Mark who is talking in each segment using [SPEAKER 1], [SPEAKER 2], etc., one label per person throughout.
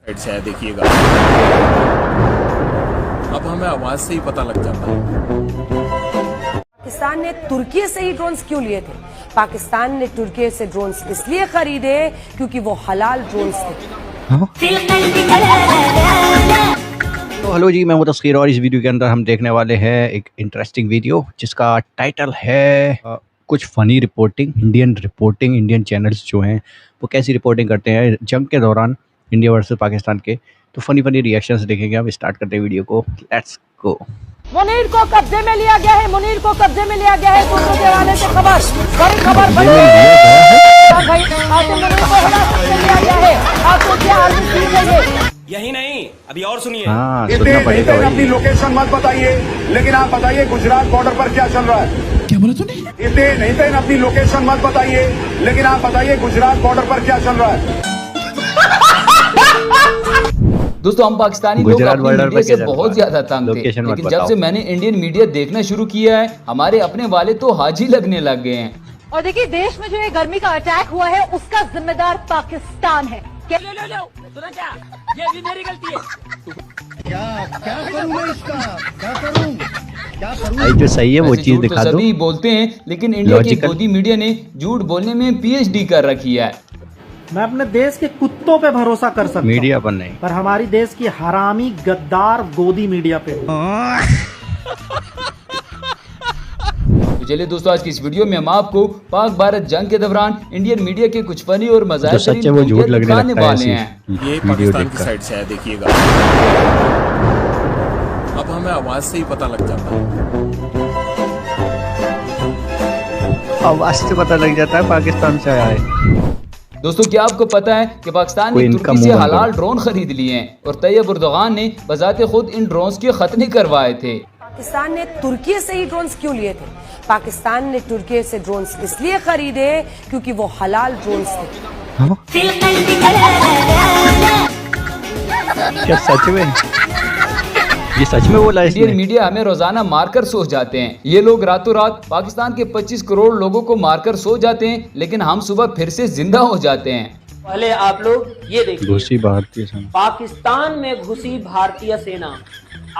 [SPEAKER 1] Side से है, देखिएगा। अब हमें आवाज से ही पता लग जाता है।
[SPEAKER 2] पाकिस्तान ने तुर्की से ही ड्रोन्स क्यों लिए थे? पाकिस्तान ने तुर्की से ड्रोन्स इसलिए खरीदे क्योंकि वो हलाल ड्रोन्स थे।
[SPEAKER 3] तो हेलो जी, मैं हूं तस्कीर और इस वीडियो के अंदर हम देखने वाले हैं एक इंटरेस्टिंग वीडियो जिसका टाइटल है कुछ फनी रिपोर्टिंग। इंडियन चैनल्स जो हैं वो कैसी रिपोर्टिंग करते हैं जंग के दौरान इंडिया वर्सेस पाकिस्तान के। तो फनी रिएक्शंस देखेंगे। हम स्टार्ट करते हैं वीडियो को। Let's go.
[SPEAKER 2] मुनीर को कब्जे में लिया गया है। मुनीर को कब्जे में लिया गया है। सूत्रों के हवाले से खबर, बड़ी खबर बनी भाई। मुनीर को हिरासत में लिया गया है। आपको क्या हाल है?
[SPEAKER 4] यही नहीं, अभी और सुनिए।
[SPEAKER 5] अपनी लोकेशन मत बताइए, लेकिन आप बताइए गुजरात बॉर्डर पर क्या चल रहा है।
[SPEAKER 6] क्या बोला तूने?
[SPEAKER 5] इतने नहीं अपनी लोकेशन मत बताइए, लेकिन आप बताइए गुजरात बॉर्डर पर क्या चल रहा है।
[SPEAKER 7] दोस्तों, हम पाकिस्तानी लोग अपनी मीडिया से बहुत ज्यादा तंग थे, लेकिन जब से मैंने इंडियन मीडिया देखना शुरू किया है हमारे अपने वाले तो हाजी लगने लग गए हैं।
[SPEAKER 8] और देखिए, देश में जो ये गर्मी का अटैक हुआ है उसका जिम्मेदार पाकिस्तान है।
[SPEAKER 4] क्या ये भी मेरी गलती है।
[SPEAKER 6] क्या करूं मैं इसका? क्या करूं?
[SPEAKER 3] भाई जो सही है वो चीज दिखा दो।
[SPEAKER 7] सभी बोलते हैं, लेकिन इंडिया की गोदी मीडिया ने झूठ बोलने में PhD कर रखी है।
[SPEAKER 9] मैं अपने देश के कुत्तों पे भरोसा कर सकता हूं,
[SPEAKER 3] मीडिया पर नहीं,
[SPEAKER 9] पर हमारी देश की हरामी गद्दार गोदी मीडिया पे।
[SPEAKER 7] तो चलिए दोस्तों, आज की इस वीडियो में हम आपको पाक भारत जंग के दौरान इंडियन मीडिया के कुछ फनी और मजाक दिखाने वाले हैं।
[SPEAKER 1] ये पाकिस्तान की साइड से है, देखिएगा। अब हमें आवाज से ही पता लग जाता है।
[SPEAKER 3] आवाज से पता लग जाता है पाकिस्तान से आया है।
[SPEAKER 7] दोस्तों, क्या आपको पता है कि पाकिस्तान ने तुर्की से हलाल ड्रोन खरीद लिए हैं और तैयब उर्दगान ने बजाते खुद इन ड्रोन्स के खतने करवाए थे।
[SPEAKER 2] पाकिस्तान ने तुर्की से ही ड्रोन्स क्यों लिए थे? पाकिस्तान ने तुर्की से ड्रोन्स इसलिए खरीदे क्योंकि वो हलाल ड्रोन्स थे।
[SPEAKER 3] क्या सच में? ये सच में बोला इसने?
[SPEAKER 7] इंडियन मीडिया हमें रोजाना मारकर सो जाते हैं। ये लोग रातों रात पाकिस्तान के 25 करोड़ लोगों को मारकर सो जाते हैं, लेकिन हम सुबह फिर से जिंदा हो जाते हैं।
[SPEAKER 10] पहले आप लोग ये देखिए,
[SPEAKER 3] भारतीय सेना
[SPEAKER 10] पाकिस्तान में घुसी भारतीय सेना।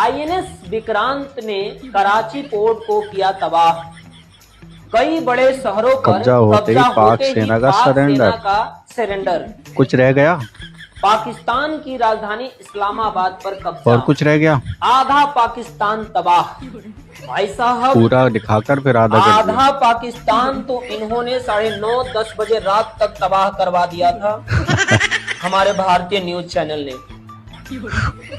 [SPEAKER 10] INS विक्रांत ने कराची पोर्ट को किया तबाह। कई बड़े शहरों पर
[SPEAKER 3] कब्जा होते ही पाक सेना का
[SPEAKER 10] सरेंडर।
[SPEAKER 3] कुछ रह गया?
[SPEAKER 10] पाकिस्तान की राजधानी इस्लामाबाद पर कब्जा।
[SPEAKER 3] और कुछ रह गया?
[SPEAKER 10] आधा पाकिस्तान तबाह। भाई साहब,
[SPEAKER 3] पूरा दिखाकर फिर आधा
[SPEAKER 10] पाकिस्तान तो इन्होंने 9:30-10 बजे रात तक तबाह करवा दिया था। हमारे भारतीय न्यूज चैनल ने।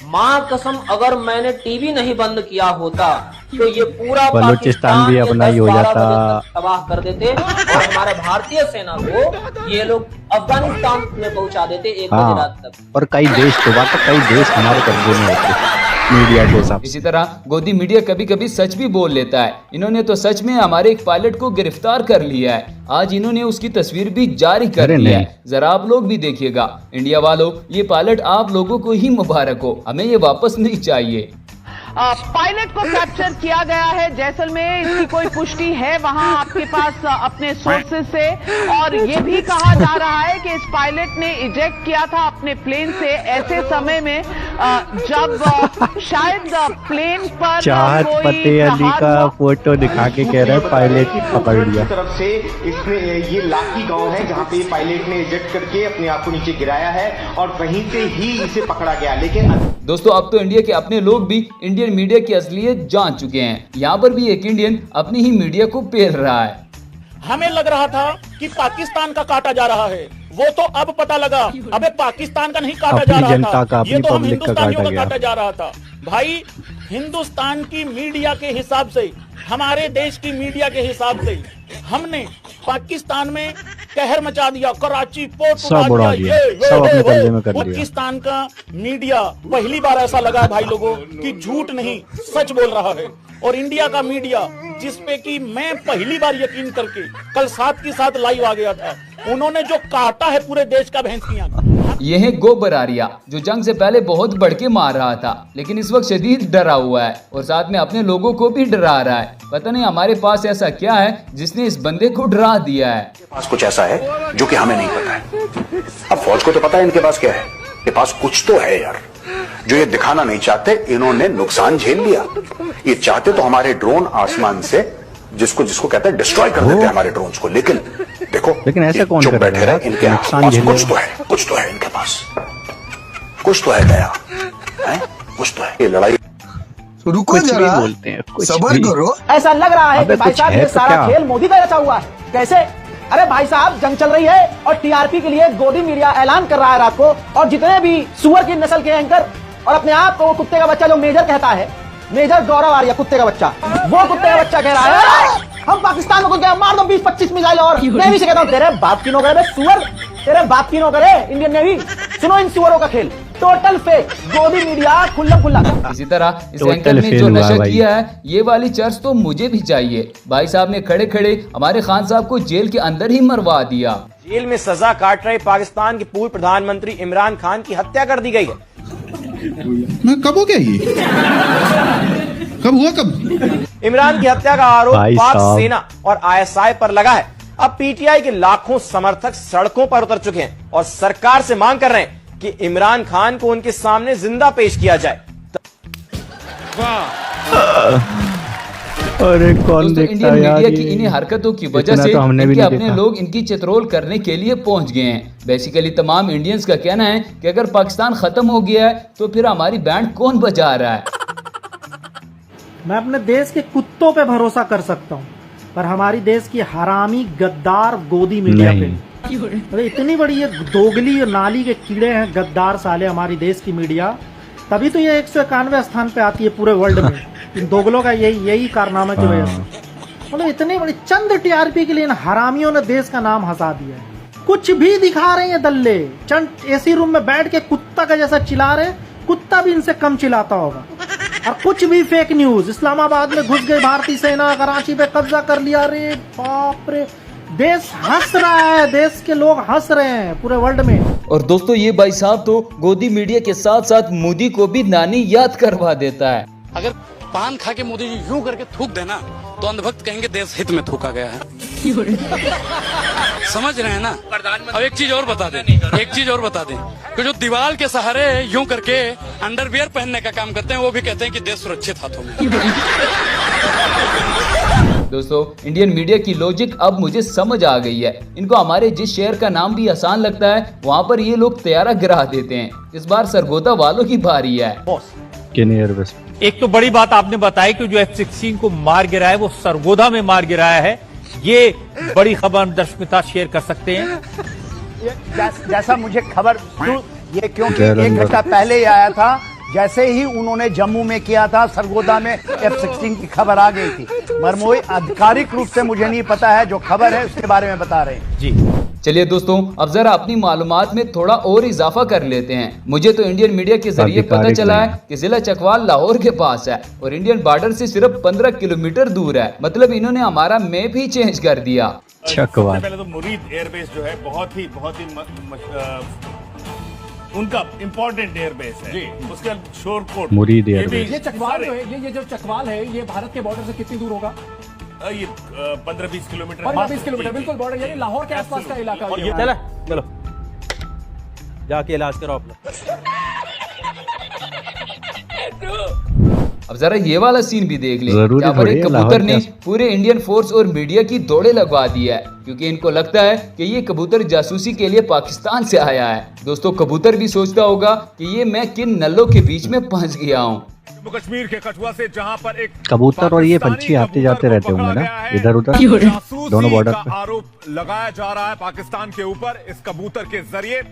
[SPEAKER 10] माँ कसम, अगर मैंने टीवी नहीं बंद किया होता तो ये पूरा
[SPEAKER 3] बलूचिस्तान भी अपना ही हो जाता,
[SPEAKER 10] तबाह कर देते और हमारे भारतीय सेना को ये लोग अफगानिस्तान में पहुंचा देते 1 बजे रात तक।
[SPEAKER 3] और कई देश हमारे कब्जे में होते मीडिया के साथ।
[SPEAKER 7] इसी तरह गोदी मीडिया कभी कभी सच भी बोल लेता है। इन्होंने तो सच में हमारे एक पायलट को गिरफ्तार कर लिया है। आज इन्होंने उसकी तस्वीर भी जारी कर दी है। जरा आप लोग भी देखिएगा। इंडिया वालों, ये पायलट आप लोगों को ही मुबारक हो, हमें ये वापस नहीं चाहिए।
[SPEAKER 8] पायलट को कैप्चर किया गया है जैसलमेर। इसकी कोई पुष्टि है वहां आपके पास अपने सोर्सेज से? और ये भी कहा जा रहा है कि इस पायलट ने इजेक्ट किया था अपने प्लेन से ऐसे समय में जब शायद प्लेन पर
[SPEAKER 3] चाहत फतेह अली का फोटो दिखा के कह रहे हैं पायलट पकड़ लिया।
[SPEAKER 11] तरफ से इसमें ये लाकी गांव है जहां पे पायलट ने इजेक्ट करके अपने आप को नीचे गिराया है और वहीं से ही इसे पकड़ा गया। लेकिन
[SPEAKER 7] दोस्तों, अब तो इंडिया के अपने लोग भी इंडियन मीडिया की असलियत जान चुके हैं। यहाँ पर भी एक इंडियन अपनी ही मीडिया को पेल रहा है।
[SPEAKER 12] हमें लग रहा था कि पाकिस्तान का काटा जा रहा है, वो तो अब पता लगा अबे पाकिस्तान का नहीं काटा जा रहा था, ये तो हम हिंदुस्तानियों का काटा जा रहा था। भाई, हिंदुस्तान की मीडिया के हिसाब से, हमारे देश की मीडिया के हिसाब से हमने पाकिस्तान में कहर मचा दिया। कराची पोर्ट
[SPEAKER 3] सब उड़ा दिया, सब अपने कब्जे में कर लिया।
[SPEAKER 12] पाकिस्तान का मीडिया पहली बार ऐसा लगा भाई लोगों कि झूठ नहीं सच बोल रहा है। और इंडिया का मीडिया, जिसपे कि मैं पहली बार यकीन करके कल 7 के साथ लाइव आ गया था, उन्होंने जो काटा है पूरे देश का भैंसियां।
[SPEAKER 7] ये है गोबर आर्या, जो जंग से पहले बहुत बढ़ के मार रहा था, लेकिन इस वक्त शदीद डरा हुआ है और साथ में अपने लोगों को भी डरा रहा है। पता नहीं हमारे पास ऐसा क्या है जिसने इस बंदे को डरा दिया है।
[SPEAKER 13] पास कुछ ऐसा है जो कि हमें नहीं पता है। अब फौज को तो पता है इनके पास क्या है,
[SPEAKER 5] के पास कुछ तो है यार, जो ये दिखाना नहीं चाहते। इन्होंने नुकसान झेल लिया। ये चाहते तो हमारे ड्रोन आसमान से जिसको जिसको कहते हैं डिस्ट्रॉय कर देते हैं हमारे ड्रोन्स को, लेकिन देखो
[SPEAKER 3] लेकिन ऐसा कौन
[SPEAKER 5] चुप
[SPEAKER 3] कर
[SPEAKER 5] बैठे रहे। इनके पास कुछ तो है इनके पास, कुछ तो है गया है, कुछ तो है। ये लड़ाई
[SPEAKER 6] रुको जरा,
[SPEAKER 3] बोलते हैं
[SPEAKER 6] सब्र करो।
[SPEAKER 2] ऐसा लग रहा है कि भाई साहब ये सारा खेल मोदी का रचा हुआ है। कैसे? अरे भाई साहब, जंग चल रही है और टीआरपी के लिए गोदी मीडिया ऐलान कर रहा है रात को, और जितने भी सुअर की नस्ल के एंकर और अपने आप को कुत्ते का बच्चा जो मेजर कहता है, मेजर गौरव आर्य कुत्ते का बच्चा, वो कुत्ते का बच्चा कह रहा है हम पाकिस्तान को क्या मार दो 20-25 मिसाइल। और नेवी से कहता हूँ तेरे बाप की नौकर है सुअर, तेरे बाप की नौकर है इंडियन नेवी। सुनो इन सुअरों का खेल, टोटल फेक, गोदी मीडिया खुल्लम खुल्ला।
[SPEAKER 7] इसी तरह इस एंकर ने जो नशा किया है, ये वाली चर्च तो मुझे भी चाहिए। भाई साहब ने खड़े खड़े हमारे खान साहब को जेल के अंदर ही मरवा दिया।
[SPEAKER 13] जेल में सजा काट रहे पाकिस्तान के पूर्व प्रधानमंत्री इमरान खान की हत्या कर दी गई है।
[SPEAKER 6] मैं कब हो गया ये? कब हुआ कब?
[SPEAKER 13] इमरान की हत्या का आरोप पाक सेना और आईएसआई पर लगा है। अब पीटीआई के लाखों समर्थक सड़कों पर उतर चुके हैं और सरकार से मांग कर रहे हैं कि इमरान खान को उनके सामने जिंदा पेश किया जाए।
[SPEAKER 3] अरे कौन
[SPEAKER 7] दोस्तों, इंडियन मीडिया की इन्हीं हरकतों की वजह से इनके अपने लोग इनकी चित्रोल करने के लिए पहुंच गए हैं। बेसिकली तमाम इंडियंस का कहना है कि अगर पाकिस्तान खत्म हो गया है तो फिर हमारी बैंड कौन बजा रहा है।
[SPEAKER 9] मैं अपने देश के कुत्तों पे भरोसा कर सकता हूँ, पर हमारी देश की हरामी गद्दार गोदी मीडिया पे अरे इतनी बड़ी ये दोगली नाली के कीड़े हैं गद्दार साले हमारी देश की मीडिया। तभी तो ये 191 स्थान पे आती है पूरे वर्ल्ड में, इन दोगलों का यही कारनामा की वजह से। मतलब इतनी बड़ी चंद टीआरपी के लिए इन हरामियों ने देश का नाम हंसा दिया है। कुछ भी दिखा रहे हैं दल्ले, चंद एसी रूम में बैठ के कुत्ता का जैसा चिल्ला रहे, कुत्ता भी इनसे कम चिल्लाता होगा। और कुछ भी फेक न्यूज, इस्लामाबाद में घुस गई भारतीय सेना, कराची पे कब्जा कर लिया। रे बाप रे, देश हंस रहा है, देश के लोग हंस रहे हैं पूरे वर्ल्ड में।
[SPEAKER 7] और दोस्तों, ये भाई साहब तो गोदी मीडिया के साथ साथ मोदी को भी नानी याद करवा देता है।
[SPEAKER 1] अगर पान खा के मोदी जी यूं करके थूक देना तो अंधभक्त कहेंगे देश हित में थूका गया है। समझ रहे हैं ना? अब एक चीज और बता दें, कि जो दीवार के सहारे यूं करके अंडरवियर पहनने का काम करते हैं, वो भी कहते हैं कि देश सुरक्षित हाथों में।
[SPEAKER 7] दोस्तों, इंडियन मीडिया की लॉजिक अब मुझे समझ आ गई है। इनको हमारे जिस शहर का नाम भी आसान लगता है, वहाँ पर ये लोग तैयारा गिरा देते हैं। इस बार सरगोदा वालों की बारी है।
[SPEAKER 12] एक तो बड़ी बात आपने बताई कि जो F-16 को मार गिराया वो सरगोदा में मार गिराया है। ये बड़ी खबर दर्शक मित्र शेयर कर सकते हैं।
[SPEAKER 6] जैसा मुझे खबर, ये क्योंकि 1 घंटा पहले ही आया था, जैसे ही उन्होंने जम्मू में किया था, सरगोदा में F-16 की खबर आ गई थी। मरमोई आधिकारिक रूप से मुझे नहीं पता है, जो खबर है उसके बारे में बता रहे हैं
[SPEAKER 7] जी। चलिए दोस्तों, अब जरा अपनी मालूमात में थोड़ा और इजाफा कर लेते हैं। मुझे तो इंडियन मीडिया के जरिए पता चला है कि जिला चकवाल लाहौर के पास है और इंडियन बॉर्डर से सिर्फ 15 किलोमीटर दूर है। मतलब इन्होंने हमारा मैप ही चेंज कर दिया।
[SPEAKER 12] चकवाल पहले तो मुरीद एयरबेस जो है बहुत ही उनका इम्पोर्टेंट एयरबेस है जी। उसके शोरकोट
[SPEAKER 3] मुरीद एयरबेस।
[SPEAKER 12] ये चकवाल जो है, ये जो चकवाल है, ये भारत के बॉर्डर से कितनी दूर होगा? ये 15-20 किलोमीटर। 15-20 किलोमीटर, बिल्कुल बॉर्डर, यानी लाहौर के आसपास का इलाका। और ये चलो जाके इलाज करो अपना।
[SPEAKER 7] अब जरा ये वाला सीन भी देख ले। जहाँ पर एक कबूतर ने पूरे इंडियन फोर्स और मीडिया की दौड़े लगवा दी है, क्योंकि इनको लगता है कि ये कबूतर जासूसी के लिए पाकिस्तान से आया है। दोस्तों, कबूतर भी सोचता होगा कि ये मैं किन नल्लों के बीच में फंस गया हूँ।
[SPEAKER 12] जम्मू कश्मीर के कठुआ से जहां पर एक
[SPEAKER 3] कबूतर और ये पंछी आते जाते रहते होंगे ना इधर उधर दोनों बॉर्डर पे।
[SPEAKER 12] आरोप लगाया जा रहा है पाकिस्तान के ऊपर इस कबूतर के जरिए।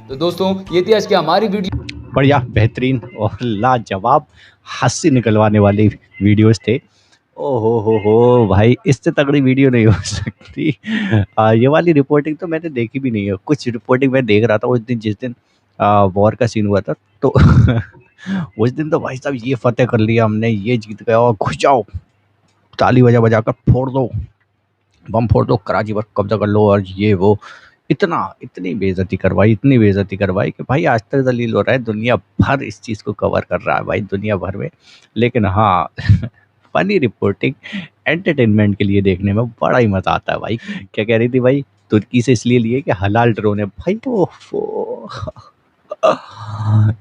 [SPEAKER 7] तो दोस्तों, ये थी आज की हमारी वीडियो।
[SPEAKER 3] बढ़िया, बेहतरीन और लाजवाब हंसी निकलवाने वाली वीडियोस थे। ओहो हो भाई, इससे तगड़ी वीडियो नहीं हो सकती। ये वाली रिपोर्टिंग तो मैंने देखी भी नहीं है। कुछ रिपोर्टिंग मैं देख रहा था उस दिन, जिस दिन वॉर का सीन हुआ था, तो उस दिन तो भाई साहब ये फतेह कर लिया हमने, ये जीत गया, और घुस जाओ, ताली बजा कर फोड़ दो, बम फोड़ दो, कराची पर कब्जा कर लो, और ये वो इतनी बेइज्जती करवाई कि भाई आज तक दलील हो रहा है, दुनिया भर इस चीज़ को कवर कर रहा है भाई, दुनिया भर में। लेकिन हाँ, फनी रिपोर्टिंग एंटरटेनमेंट के लिए देखने में बड़ा ही मज़ा आता है भाई। क्या कह रही थी भाई? तुर्की से इसलिए लिए कि हलाल ड्रोन है भाई। ओफो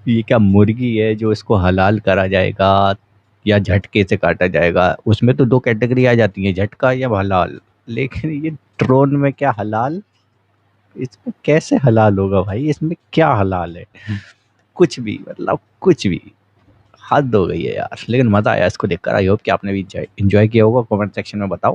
[SPEAKER 3] ये क्या मुर्गी है जो इसको हलाल करा जाएगा या झटके से काटा जाएगा? उसमें तो 2 कैटेगरी आ जाती है, झटका या हलाल, लेकिन ये ड्रोन में क्या हलाल? इसमें कैसे हलाल होगा भाई? इसमें क्या हलाल है? कुछ भी, मतलब कुछ भी, हद हो गई है यार। लेकिन मज़ा आया इसको देखकर। आई होप कि आपने भी एंजॉय किया होगा। कमेंट सेक्शन में बताओ।